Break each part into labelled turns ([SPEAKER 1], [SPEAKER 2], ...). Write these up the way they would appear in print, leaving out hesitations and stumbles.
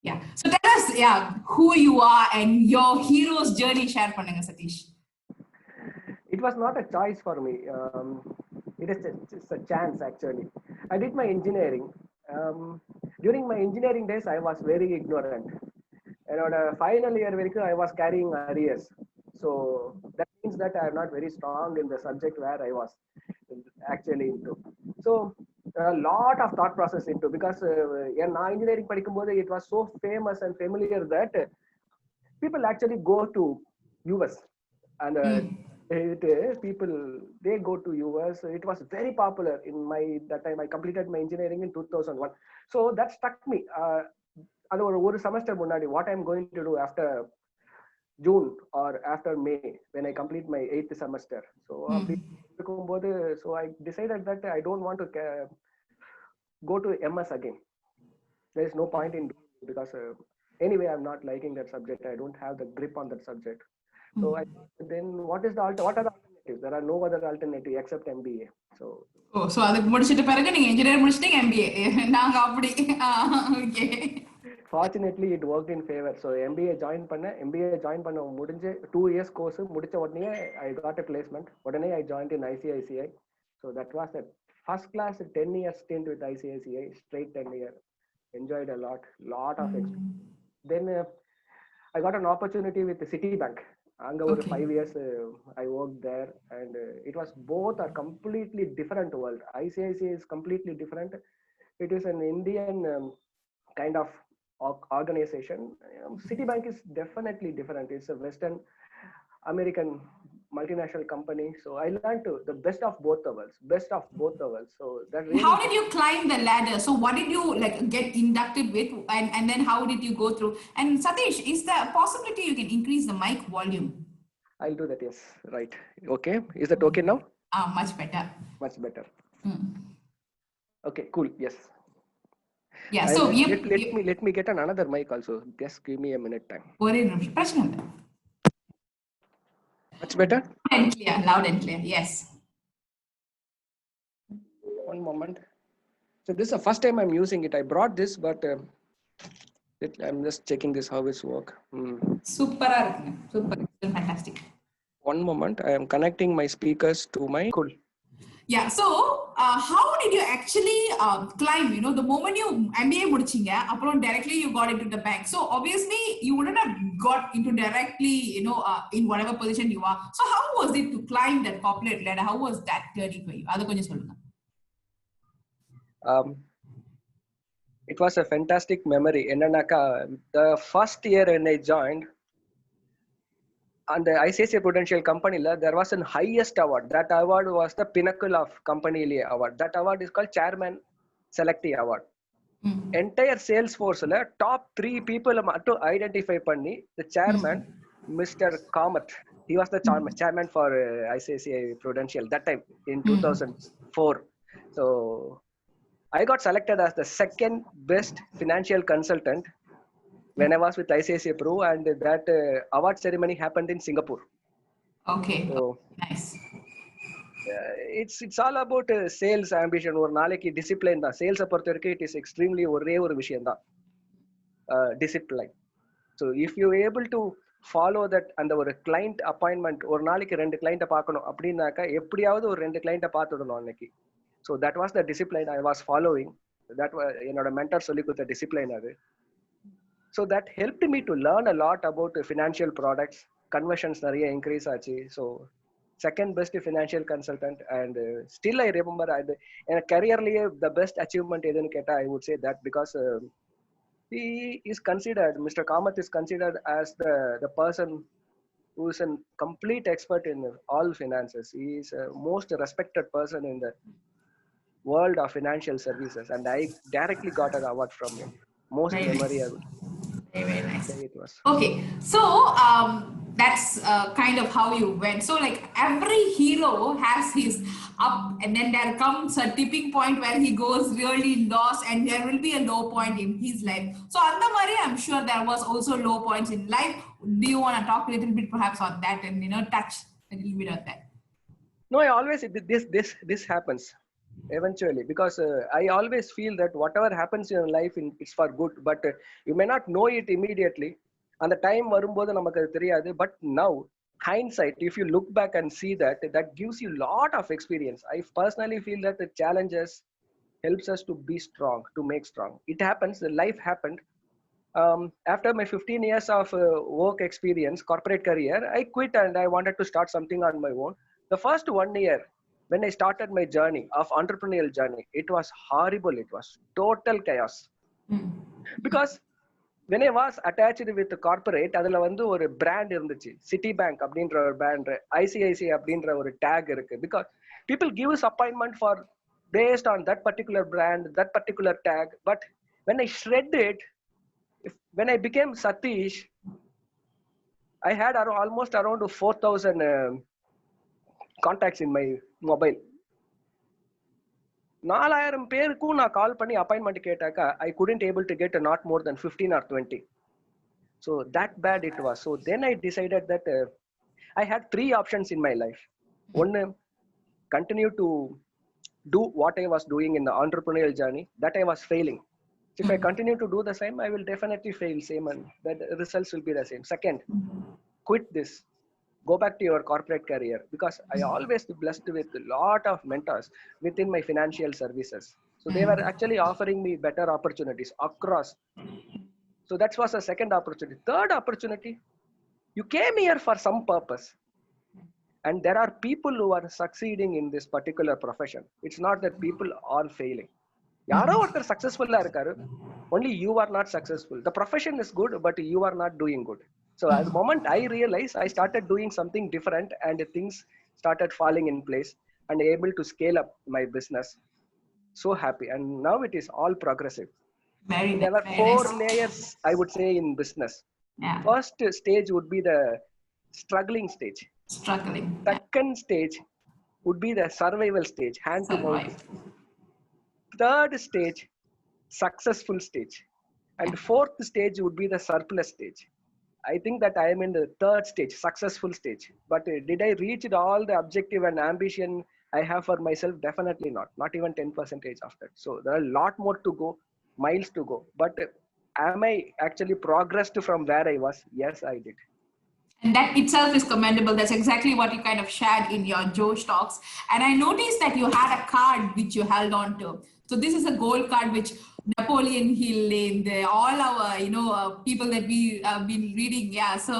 [SPEAKER 1] Yeah. So tell us, who you are and your hero's journey share பண்ணுங்க Satish.
[SPEAKER 2] It was not a choice for me. It is just a chance actually. I did my engineering. During my engineering days, I was very ignorant. And final year I was carrying arrears. So that means that I am not very strong in the subject where I was actually into. So a lot of thought process into, because in engineering it was so famous and familiar that people actually go to US and people they go to US. It was very popular in that time. I completed my engineering in 2001. So that struck me. அது ஒரு semester முன்னாடி what I'm going to do after June or after May when I complete my 8th semester. So so I decided that I don't want to go to MS again. There is no point in doing it because anyway I'm not liking that subject. I don't have the grip on that subject. So then what are the alternatives? There are no other alternative except MBA.
[SPEAKER 1] So அதுக்கு முடிச்சிட்ட பிறகு நீங்க engineer முடிச்சிட்டீங்க MBA. நாங்க அப்படி. Okay.
[SPEAKER 2] Fortunately it worked in favor. So MBA join பண்ண முடிஞ்சு 2 years course முடிச்ச உடனே I got a placement. உடனே I joined in ICICI. So that was a first class 10 years stint with ICICI, straight 10 years. Enjoyed a lot of experience. Then I got an opportunity with Citibank. Anga over 5 years I worked there, and it was both are completely different world. ICICI is completely different. It is an Indian kind of organization. Citibank is definitely different. It's a Western American multinational company. So I learned the best of both the worlds. So that really.
[SPEAKER 1] How did you climb the ladder? So what did you get inducted with, and then how did you go through? And Satish, is there a possibility you can increase the mic volume?
[SPEAKER 2] I'll do that. Yes, right. Okay. Is that okay now?
[SPEAKER 1] Much better.
[SPEAKER 2] Okay, cool. Yes.
[SPEAKER 1] Yeah. So
[SPEAKER 2] let me get another mic also. Just give me a minute time. Much better?
[SPEAKER 1] Loud and clear. Yes.
[SPEAKER 2] One moment. So this is the first time I'm using it. I brought this, but I'm just checking this how it's work.
[SPEAKER 1] Super, fantastic.
[SPEAKER 2] One moment. I am connecting my speakers to my cool.
[SPEAKER 1] Yeah. So how did you actually climb? The moment you MBA முடிச்சீங்க, அப்புறம் directly you got into the bank. So obviously you wouldn't have got into directly, in whatever position you are. So how was it to climb that corporate ladder? How was that journey for you? அது கொஞ்சம் சொல்லுங்க.
[SPEAKER 2] It was a fantastic memory. Ennaaka the first year when I joined on the ICICI Prudential company, there was an highest award. That award was the pinnacle of company award. That award is called Chairman Selectee Award. Entire sales force top 3 people to identify panni the chairman, Mr. Kamath. He was the chairman for ICICI Prudential that time in 2004. So I got selected as the second best financial consultant when I was with ICICI Pro, and that award ceremony happened in Singapore.
[SPEAKER 1] Okay.
[SPEAKER 2] So,
[SPEAKER 1] nice.
[SPEAKER 2] It's all about sales ambition. Or naaleki discipline da. Sales பொறுத்தவரைக்கும் it is extremely ஒரே ஒரு விஷயம் தான், discipline. So if you able to follow that, and ஒரு client appointment ஒரு நாளைக்கு 2 client பார்க்கணும் அப்படினாக்க எப்படியாவது ஒரு 2 client பார்த்துடணும் அன்னைக்கு. So that was the discipline I was following. That was என்னோட mentor சொல்லி கொடுத்த discipline அது. So that helped me to learn a lot about financial products. Conversions நிறைய increase ஆச்சு. So second best financial consultant, and still I remember in a career the best achievement எதுன்னு கேட்டா I would say that, because he is considered, Mr. Kamath is considered as the person who is a complete expert in all finances. He is a most respected person in the world of financial services, and I directly got an award from him. Most memorable.
[SPEAKER 1] Very nice.
[SPEAKER 2] It was.
[SPEAKER 1] Okay, so that's kind of how you went. So every hero has his up, and then there comes a tipping point where he goes really lost, and there will be a low point in his life. So andha mari, I'm sure there was also low points in life. Do you want to talk a little bit perhaps on that, and touch a little bit on that?
[SPEAKER 2] No, I always this happens. eventually, because I always feel that whatever happens in life, it's for good, but you may not know it immediately. And the time வரும்போது நமக்கு அது தெரியாது. But now, hindsight, if you look back and see that, that gives you lot of experience. I personally feel that the challenges helps us to be strong, to make strong. It happens, the life happened. After my 15 years of work experience, corporate career, I quit and I wanted to start something on my own. The first 1 year, when I started my journey of entrepreneurial journey, it was horrible. It was total chaos. Because when I was attached with the corporate, அதுல வந்து ஒரு brand இருந்துச்சு, Citibank அப்படின்ற ஒரு brand, ICICI அப்படின்ற ஒரு tag இருக்கு. Because people give us appointment for based on that particular brand, that particular tag. But when I shred it, when I became Satish, I had almost around 4,000 contacts in my mobile. 4000 பேருக்கும் நான் கால் பண்ணி appointment கேட்டாக்கா I couldn't able to get not more than 15 or 20. So that bad it was. So then I decided that I had 3 options in my life. One, continue to do what I was doing in the entrepreneurial journey, that I was failing. If I continue to do the same, I will definitely fail same, and the results will be the same. Second, quit this. Go back to your corporate career, because I always blessed with a lot of mentors within my financial services. So they were actually offering me better opportunities across. So that was a second opportunity. Third opportunity, you came here for some purpose. And there are people who are succeeding in this particular profession. It's not that people are failing. யாரோ ஒருத்தர் சக்சஸ்ஃபுல்லா இருக்காரு, only you are not successful. The profession is good, but you are not doing good. So at the moment I realized, I started doing something different, and things started falling in place, and able to scale up my business. So happy, and now it is all progressive.
[SPEAKER 1] Very
[SPEAKER 2] There
[SPEAKER 1] nice,
[SPEAKER 2] are
[SPEAKER 1] very
[SPEAKER 2] 4
[SPEAKER 1] nice.
[SPEAKER 2] layers, I would say, in business.
[SPEAKER 1] Yeah.
[SPEAKER 2] First stage would be the struggling stage.
[SPEAKER 1] Struggling.
[SPEAKER 2] Second stage would be the survival stage, hand to mouth.
[SPEAKER 1] Survive.
[SPEAKER 2] Third stage, successful stage. And fourth stage would be the surplus stage. I think that I am in the third stage, successful stage. But did I reach all the objective and ambition I have for myself? Definitely not. Not even 10% of that. So there are a lot more to go, miles to go. But am I actually progressed from where I was? Yes, I did.
[SPEAKER 1] And that itself is commendable. That's exactly what you kind of shared in your Josh talks. And I noticed that you had a card which you held on to. So this is a gold card which Napoleon Hill and all our, people that we have been reading. Yeah. So,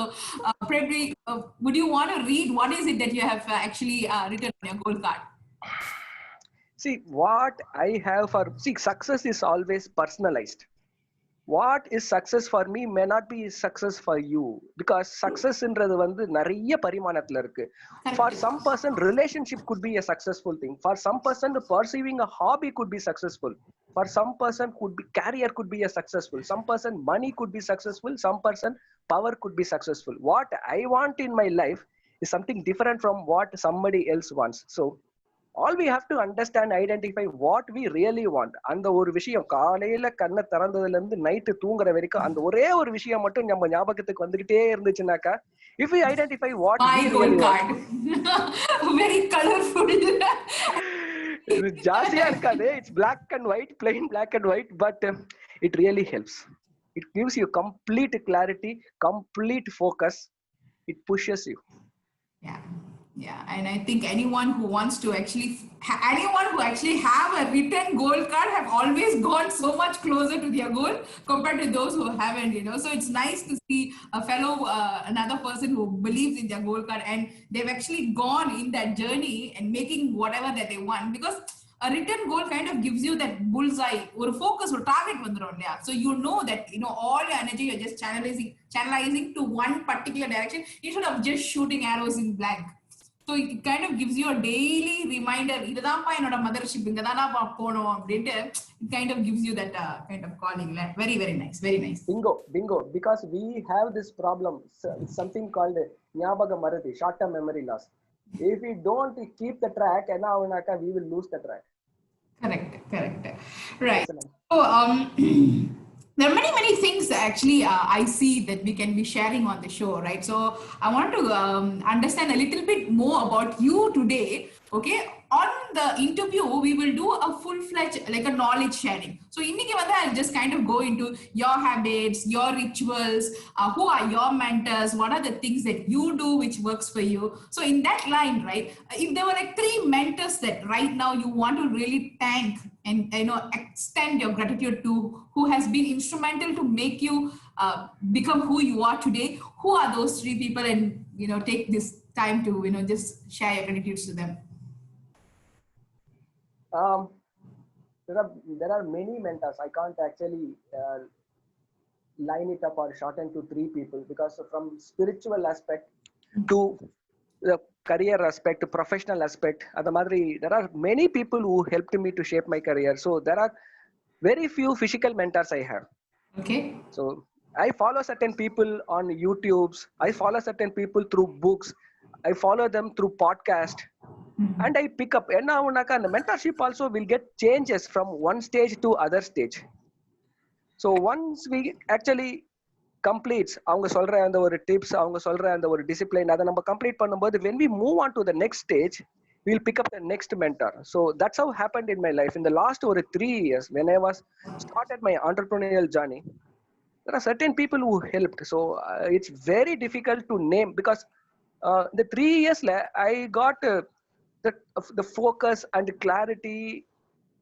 [SPEAKER 1] Frederick, would you want to read what is it that you have actually written on your gold card?
[SPEAKER 2] See, what I have for, success is always personalized. What is success for me may not be success for you, because success inradhu vandu nariya parimaanathila irukku. For some person, relationship could be a successful thing. For some person, pursuing a hobby could be successful. For some person, career could be a successful. Some person, money could be successful. Some person, power could be successful. What I want in my life is something different from what somebody else wants. So all we have to understand, identify what we really want. அந்த ஒரு விஷயம், காலையில கண்ணை திறந்ததுல இருந்து night தூங்குற வரைக்கும் அந்த ஒரே ஒரு விஷயம் மட்டும் நம்ம ஞாபகத்துக்கு வந்துகிட்டே இருந்துச்சுனாக்கா, if we identify what
[SPEAKER 1] My
[SPEAKER 2] we
[SPEAKER 1] gold
[SPEAKER 2] really
[SPEAKER 1] card. Very colorful.
[SPEAKER 2] இது ஜாஸ்தியா இருக்காது. It's black and white, plain black and white, but it really helps. It gives you complete clarity, complete focus. It pushes you.
[SPEAKER 1] Yeah, and I think anyone who wants to actually have a written goal card have always gone so much closer to their goal compared to those who haven't, So it's nice to see a fellow, another person who believes in their goal card, and they've actually gone in that journey and making whatever that they want, because a written goal kind of gives you that bullseye or focus or target vandrum. Yeah, so you know that all your energy you're just channelizing to one particular direction instead of just shooting arrows in blank. So it kind of gives you a daily reminder. It kind of gives you that kind of calling. Very, very nice. Very nice.
[SPEAKER 2] Bingo. Because we have this problem, something called Nyabaga Marathi, short-term memory loss. If we don't keep the track, we will lose the track.
[SPEAKER 1] Correct. Right. So, there are many things actually I see that we can be sharing on the show, right? So I want to understand a little bit more about you today, okay, on the interview, we will do a full-fledged, like a knowledge sharing. So இன்னைக்கு வந்து I'll just kind of go into your habits, your rituals, who are your mentors, what are the things that you do which works for you. So in that line, right, if there were like 3 mentors that right now you want to really thank and extend your gratitude to, who has been instrumental to make you become who you are today, who are those 3 people? And take this time to just share your gratitudes to them.
[SPEAKER 2] There are many mentors. I can't actually line it up or shorten to 3 people, because from spiritual aspect to the career aspect to professional aspect, there are many people who helped me to shape my career. So there are very few physical mentors I have.
[SPEAKER 1] Okay.
[SPEAKER 2] So I follow certain people on YouTubes. I follow certain people through books. I follow them through podcast. And I pick up. And now the mentorship also will get changes from one stage to other stage. So once we actually completes அவங்க சொல்ற அந்த ஒரு tips, அவங்க சொல்ற அந்த ஒரு discipline, அதை நம்ம கம்ப்ளீட் பண்ணும்போது, when we move on to the next stage, we'll pick up the next mentor. So that's how happened in my life in the last over 3 years when I was started my entrepreneurial journey. There are certain people who helped. So it's very difficult to name, because the 3 years I got the focus and the clarity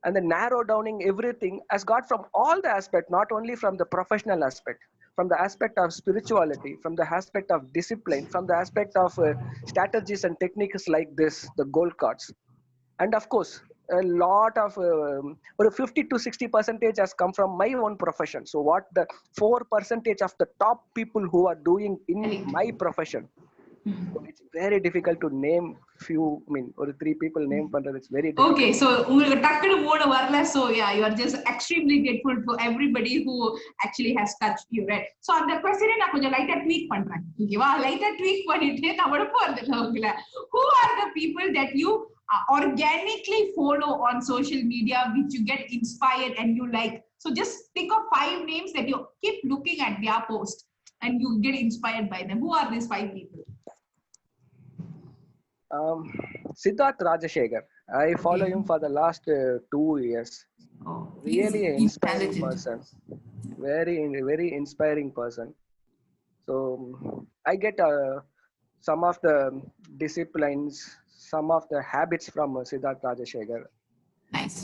[SPEAKER 2] and the narrow downing everything has got from all the aspect, not only from the professional aspect, from the aspect of spirituality, from the aspect of discipline, from the aspect of strategies and techniques like this, the gold cards. And of course, a lot of 50 to 60% has come from my own profession. So what the 4% of the top people who are doing in my profession. So it's very difficult to name few, or 3 people name, but it's very difficult.
[SPEAKER 1] Okay, so உங்களுக்கு டக்குனு மூணு வரல. So yeah, you are just extremely grateful to everybody who actually has touched you, right? So அந்த क्वेश्चனை நான் கொஞ்சம் லைட்டா tweak பண்றேன். ஓகேவா? லைட்டா ட்வீக் பண்ணிட்டு நான் உடனே போறதுல உங்கள, who are the people that you organically follow on social media which you get inspired and you like? So just think of 5 names that you keep looking at their post and you get inspired by them. Who are these 5 people?
[SPEAKER 2] Siddharth Rajasekhar. I follow him for the last 2 years.
[SPEAKER 1] Oh,
[SPEAKER 2] really an inspiring person. Very, very inspiring person. So I get some of the disciplines, some of the habits from Siddharth Rajasekhar.
[SPEAKER 1] Nice.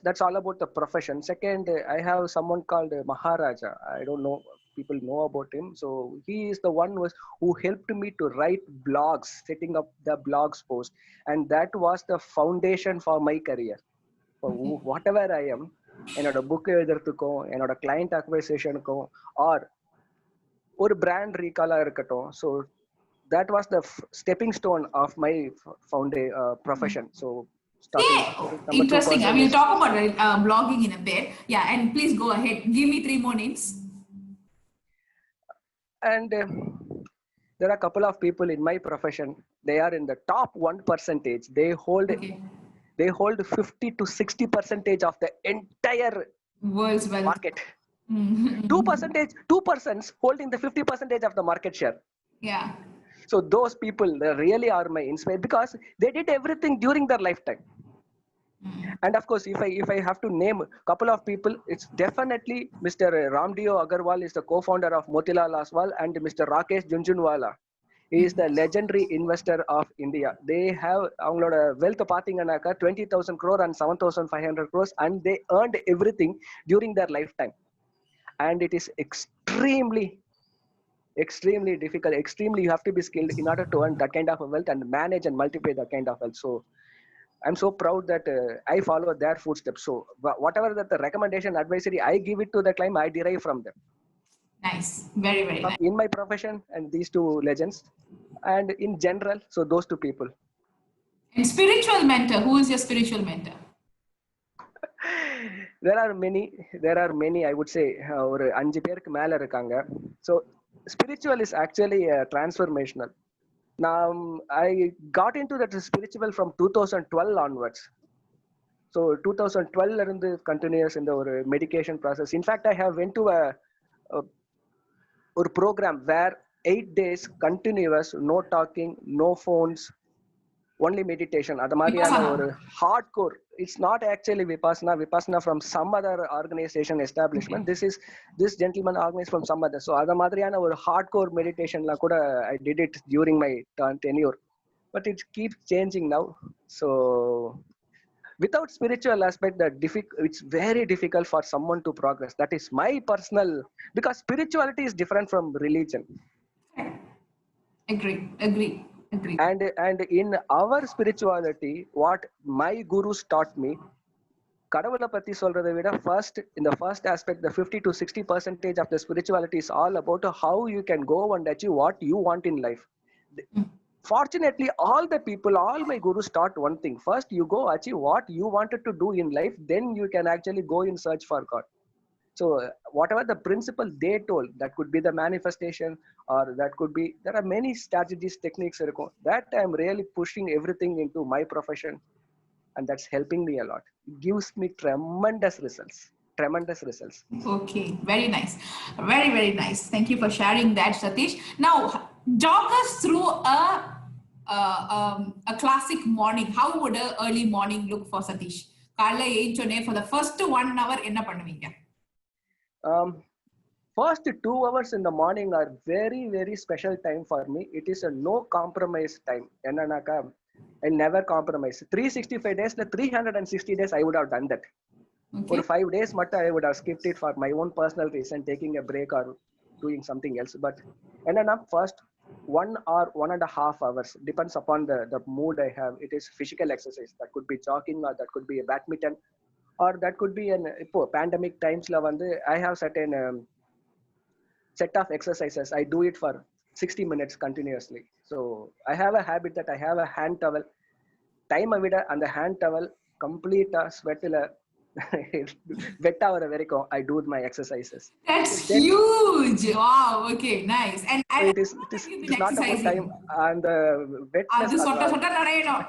[SPEAKER 2] That's all about the profession. Second, I have someone called Maharaja. I don't know people know about him. So he is the one who helped me to write blogs, setting up the blogs post, and that was the foundation for my career. So whatever I am, என்னோட book எழுதுறதுக்கும், என்னோட client அக்வைசேஷனுக்கும், R ஒரு brand ரீகாலா இருக்கட்டும். So that was the stepping stone of my profession. So
[SPEAKER 1] interesting. I will talk about blogging in a bit. Yeah, and please go ahead. Give me 3 more names.
[SPEAKER 2] And there are a couple of people in my profession. They are in the top 1%. They hold 50 to 60% of the entire
[SPEAKER 1] world's
[SPEAKER 2] market. 2 persons holding the 50% of the market share.
[SPEAKER 1] Yeah.
[SPEAKER 2] So those people, they really are my inspiration, because they did everything during their lifetime. And of course, if I have to name a couple of people, it's definitely Mr. Ramdeo Agarwal is the co-founder of Motilal Oswal, and Mr. Rakesh Junjunwala. He is the legendary investor of India. They have அவங்களோட wealth பாத்தீங்கன்னாக்கா 20,000 crore and 7,500 crores, and they earned everything during their lifetime. And it is extremely difficult. Extremely, you have to be skilled in order to earn that kind of wealth and manage and multiply that kind of wealth. So I'm so proud that I follow their footsteps. So whatever that the recommendation, advisory I give it to the client, I derive from them.
[SPEAKER 1] Nice. Very, very nice.
[SPEAKER 2] In my profession, and these 2 legends, and in general, so those 2 people.
[SPEAKER 1] And spiritual mentor, who is your spiritual mentor?
[SPEAKER 2] There are many, I would say ஒரு 5 பேருக்கு மேல இருக்காங்க. So spiritual is actually transformational. Now I got into that spiritual from 2012 onwards. So 2012 இருந்து continuous in the medication process. In fact, I have went to a program where 8 days continuous, no talking, no phones, only meditation. அது மாதிரியான ஒரு hardcore. It's not actually Vipassana from some other organization establishment.
[SPEAKER 1] Okay.
[SPEAKER 2] This gentleman organized from some other. So அது மாதிரியான ஒரு hardcore meditation கூட I did it during my tenure. But it keeps changing now. So without spiritual aspect, it's very difficult for someone to progress. That is my personal, because spirituality is different from religion.
[SPEAKER 1] Agree.
[SPEAKER 2] And in our spirituality, what my gurus taught me, கடவுளை பத்தி சொல்றதை விட in the first aspect, the 50 to 60% of the spirituality is all about how you can go and achieve what you want in life. Fortunately, all my gurus taught one thing. First, you go achieve what you wanted to do in life, then you can actually go in search for God. So whatever the principle they told, that could be the manifestation, or that could be, there are many strategies, techniques that I'm really pushing everything into my profession, and that's helping me a lot. It gives me tremendous results.
[SPEAKER 1] Okay, very nice. Very, very nice. Thank you for sharing that, Satish. Now, jog us through a classic morning. How would an early morning look for Satish? Kaala eichone for the first 1 hour enna pannuvinga?
[SPEAKER 2] First 2 hours in the morning are very, very special time for me. It is a no compromise time. Ennanaka, I never compromise. 365 days, 360 days I would have done that.
[SPEAKER 1] Okay.
[SPEAKER 2] For 5 days, I would have skipped it for my own personal reason, taking a break or doing something else. But first 1 or 1.5 hours, depends upon the mood I have. It is physical exercise. That could be jogging, or that could be a badminton, or that could be an pandemic times la vandu I have certain set of exercises. I do it for 60 minutes continuously. So I have a habit that I have a hand towel. Time avida and the hand towel complete sweat la wet avara varaikkum I do my exercises.
[SPEAKER 1] That's huge. Wow. Okay, nice. And
[SPEAKER 2] it is not about time and the wetness.
[SPEAKER 1] அது சொட்ட நடையணும்.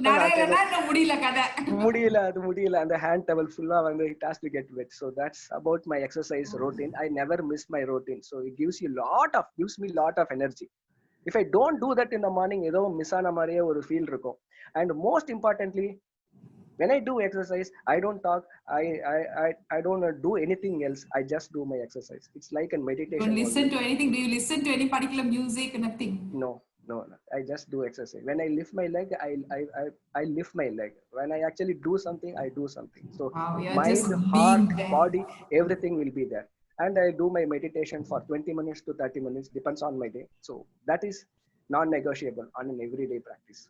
[SPEAKER 1] நடையலனா இன்னும் முடியல கதை.
[SPEAKER 2] முடியல and the hand towel full வந்து it has to get wet. So that's about my exercise routine. I never miss my routine. So it gives me lot of energy. If I don't do that in the morning, ஏதோ miss ஆன மாதிரியே ஒரு feel இருக்கும். And most importantly, when I do exercise, I don't talk. I don't do anything else. I just do my exercise. It's like a meditation.
[SPEAKER 1] Don't listen to anything. Do you listen to any particular music? Nothing.
[SPEAKER 2] No. I just do exercise. When I lift my leg, I lift my leg. When I actually do something, I do something. So mind, heart, body, everything will be there. And I do my meditation for 20 minutes to 30 minutes, depends on my day. So that is non-negotiable on an everyday practice.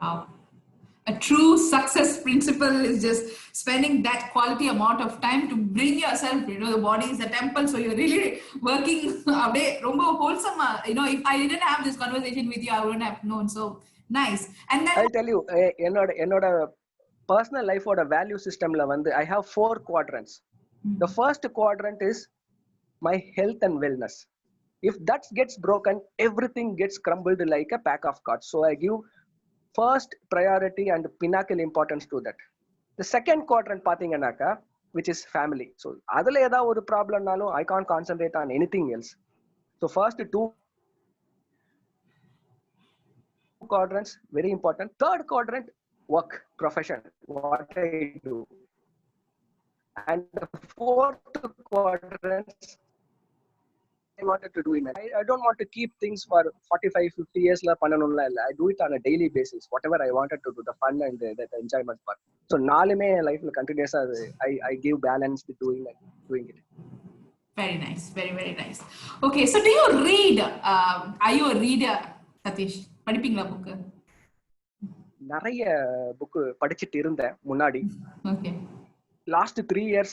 [SPEAKER 1] Wow. A true success principle is just spending that quality amount of time to bring yourself, the body is a temple, so you're really working away. Romba wholesome. If I didn't have this conversation with you, I wouldn't have known. So nice. And then
[SPEAKER 2] I'll tell you, என்னோட personal life oda value system la vandu I have 4 quadrants. The first quadrant is my health and wellness. If that gets broken, everything gets crumbled like a pack of cards. So I give first priority and pinnacle importance to that. The second quadrant pathinganaka, which is family. So adula edha oru problem nalo I can't concentrate on anything else. So first 2 quadrants very important. Third quadrant, work, profession, what I do. And the fourth quadrant, I wanted to do it. I don't want to keep things for 45-50 years la pananumla illa. I do it on a daily basis, whatever I wanted to do, the fun and the enjoyment part. So nalume life la continuous I give balance to doing it.
[SPEAKER 1] Very nice. Very, very nice. Okay, so do you read? Are you a reader, Satish? படிப்பீங்களா book?
[SPEAKER 2] நிறைய book படிச்சிட்டு இருந்தேன் முன்னாடி.
[SPEAKER 1] Okay.
[SPEAKER 2] Last 3 years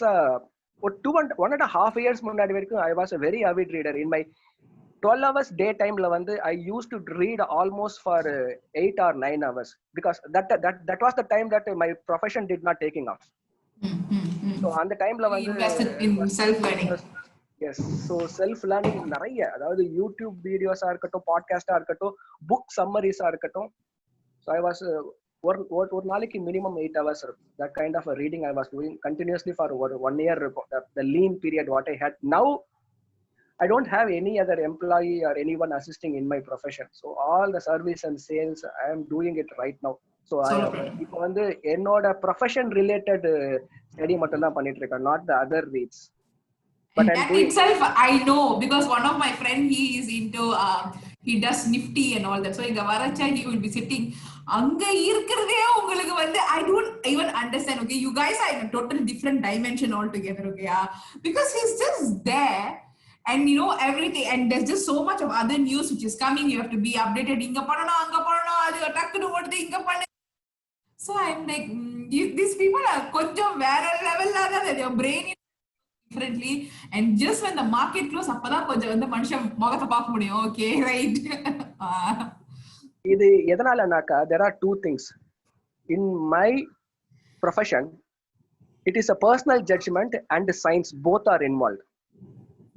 [SPEAKER 2] 1.5 years முன்னாடி வரைக்கும் I was a very avid reader. In my 12 hours day time la vandu I used to read almost for 8 or 9 hours, because that was the time that my profession did not taking off. So on the time la vandu
[SPEAKER 1] invested in self learning.
[SPEAKER 2] Yes, so self learning நிறைய, அதாவது YouTube வீடியோஸா இருக்கட்டும், பாட்காஸ்டா இருக்கட்டும், book சம்மரிஸா இருக்கட்டும். So I was ஒரு நாளைக்கு minimum 8 hours இருக்கும். That kind of a reading I was doing continuously for 1 year இருக்கும். The lean period what I had. Now I don't have any other employee or anyone assisting in my profession. So all the service and sales, I am doing it right now. So இப்போ வந்து என்னோட profession related study மட்டும் தான் பண்ணிட்டு இருக்கேன், not the other reads.
[SPEAKER 1] But and that itself I know, because one of my friend, he is into he does Nifty and all that. So inga varacha he will be sitting anga irukkrade ungalku vandu I don't even understand. Okay, you guys are in a total different dimension altogether. Okay, yeah, because he's just there and you know everything, and there's just so much of other news which is coming. You have to be updated. Inga panana anga panana adu takku oddu inga panna. So I'm like, these people are konjam vera level la da, their brain is differently, and just when the market close appada konjam vanda manusha mogatha paaka mudiyum. Okay, right.
[SPEAKER 2] இது எதனாலனாக்கா there are two things in my profession. It is a personal judgment and science, both are involved.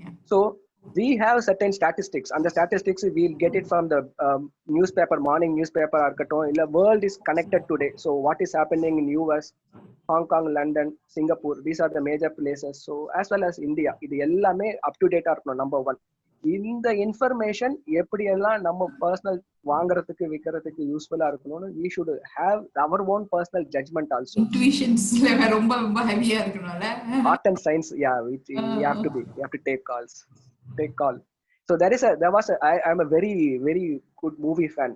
[SPEAKER 2] Yeah. So we have certain statistics, and the statistics we'll get it from the newspaper, morning newspaper arkattum illa world is connected today. So what is happening in US, Hong Kong, London, Singapore, these are the major places. So as well as India, idu ellame up to date irukkom. Number one, இந்த information எப்படி எல்லாம் நம்ம personal வாங்குறதுக்கு விக்கிறதுக்கு யூஸ்ஃபுல்லா இருக்கணும்னு we should have our own personal judgment also.
[SPEAKER 1] Intuitions ரொம்ப ரொம்ப ஹெவியா இருக்கணும்ல.
[SPEAKER 2] Art and science, yeah, you have to take call. So I'm a very very good movie fan.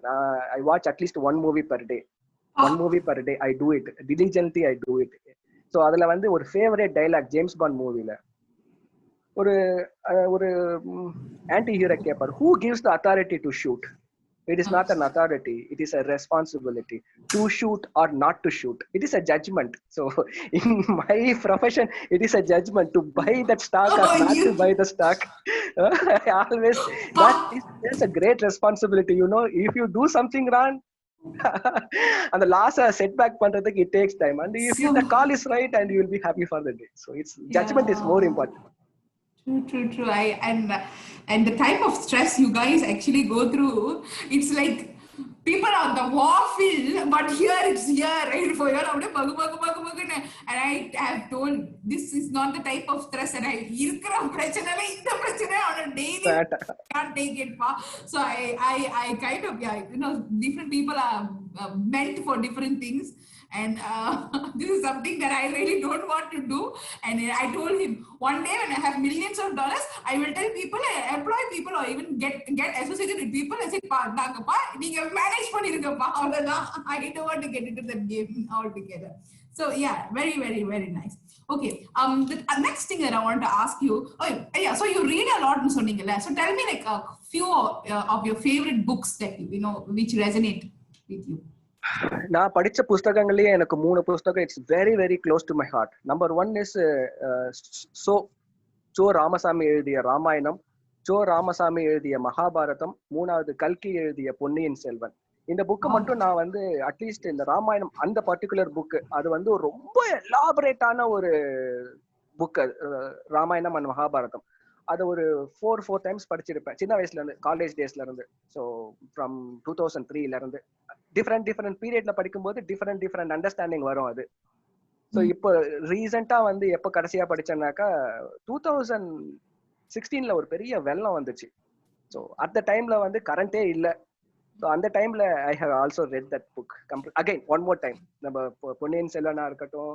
[SPEAKER 2] I watch at least one movie per day. I do it diligently. I do it. So அதுல வந்து ஒரு favourite dialogue James Bond மூவில ஒரு anti hero கேப்பார், who gives the authority to shoot? It is not an authority, it is a responsibility to shoot or not to shoot. It is a judgment. So in my profession, it is a judgment to buy that stock or not to buy the stock. I always, that's a great responsibility, you know. If you do something wrong and the last setback பண்றதுக்கு it takes time, and if the call is right, and you will be happy for the day. So it's judgment is more important.
[SPEAKER 1] True. And the type of stress you guys actually go through, it's like people are on the warfield, but here it's here, right? For you, and I have told this is not the type of stress, and I irukra prachanala indha prachana on a daily can't take it pa. So I kind of, yeah, you know, different people are meant for different things. And this is something that I really don't want to do. And I told him, one day when I have millions of dollars, I will tell people, employ people, or even get associated with people and say, neenga manage pannirunga pa, avladha. I don't want to get into that game altogether. So yeah, very very very nice. Okay, the next thing that I want to ask you, so you read a lot in sonningala. So tell me like a few of your favorite books that you know which resonate with you.
[SPEAKER 2] நான் படிச்ச புஸ்தகங்களே எனக்கு 3 புஸ்தகம் it's very very close to my heart. Number 1 is Cho Ramaswamy எழுதிய Ramayanam, so Ramaswamy எழுதிய மகாபாரதம், 3வது கல்கி எழுதிய பொன்னியின் செல்வன். இந்த புக்கு மட்டும் நான் வந்து அட்லீஸ்ட் இந்த ராமாயணம் அந்த பர்டிகுலர் புக்கு அது வந்து ரொம்ப எலாபரேட்டான ஒரு புக்கு, ராமாயணம் அண்ட் மகாபாரதம். அதை ஒரு 4 டைம்ஸ் படிச்சிருப்பேன் சின்ன வயசுல இருந்து, காலேஜ் டேஸ்ல இருந்து. ஸோ ஃப்ரம் 2003ல இருந்து டிஃப்ரெண்ட் பீரியட்ல படிக்கும்போது டிஃப்ரெண்ட் அண்டர்ஸ்டாண்டிங் வரும் அது. ஸோ இப்போ ரீசெண்டா வந்து எப்போ கடைசியா படிச்சேன்னாக்கா 2016ல ஒரு பெரிய வெள்ளம் வந்துச்சு. ஸோ அட் த டைம்ல வந்து கரண்டே இல்லை. ஸோ அந்த டைம்ல I have also read that book again one more time. நம்ம பொன்னியின் செல்வனா இருக்கட்டும்,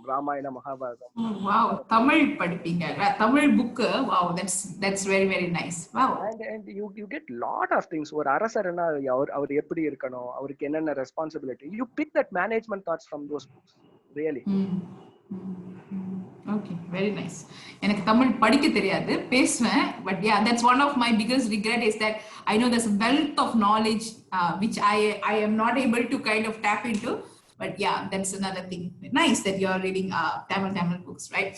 [SPEAKER 2] ராமாயணம், மகாபாரதம்.
[SPEAKER 1] வாவ், தமிழ் படிப்பீங்க, Tamil book. Wow, that's very very nice. Wow.
[SPEAKER 2] and you get lot of things. ஒரு அரசர்னா அவர் எப்படி இருக்கணும், அவருக்கு என்னென்ன responsibility, you pick that management thoughts from those books really.
[SPEAKER 1] Okay, very nice. எனக்கு தமிழ் படிக்க தெரியாது, பேசுவேன். But yeah, that's one of my biggest regret is that I know there's a wealth of knowledge which I am not able to kind of tap into. But yeah, that's another thing. Nice that you're reading Tamil books, right?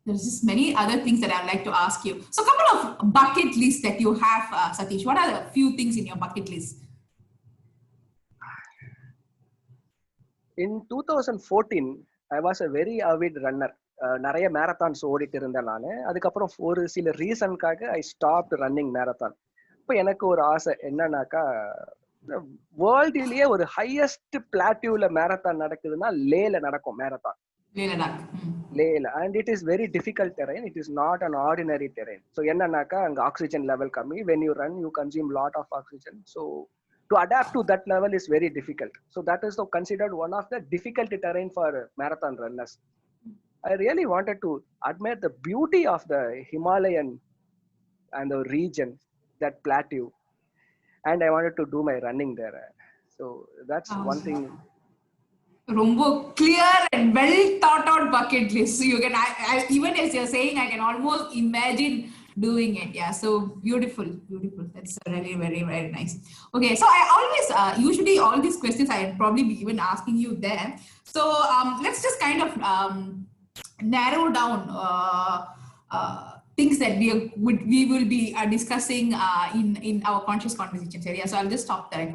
[SPEAKER 1] There's just many other things that I'd like to ask you. So a couple of bucket lists that you have, Satish. What are the few things in your bucket list?
[SPEAKER 2] In 2014 I was a very avid runner. நிறைய marathons ஓடிட்டு இருந்தேன் நான். அதுக்கப்புறம் ஒரு சில ரீசனுக்காக ஐ stopped running marathon. இப்போ எனக்கு ஒரு ஆசை என்னன்னாக்கா, வேர்ல்டுலயே ஒரு ஹையஸ்ட் பிளாட்டியூல மேரத்தான் நடக்குதுன்னா லேல நடக்கும் marathon. And it is very difficult terrain. It is not an ordinary terrain. So என்னன்னாக்கா அங்க oxygen level கம்மி. When you run, you consume lot of oxygen. So to adapt to that level is very difficult. So that is considered one of the difficult terrain for marathon runners. I really wanted to admire the beauty of the Himalayan and the region, that plateau, and I wanted to do my running there. So that's one thing.
[SPEAKER 1] Rombo clear and well thought out bucket list. So you can, even as you're saying, I can almost imagine doing it. Yeah. So beautiful. That's really very, very nice. Okay. So I always, usually all these questions I would probably be even asking you there. So let's just kind of narrow down things that we will be discussing in our conscious conversations area. So I'll just stop there.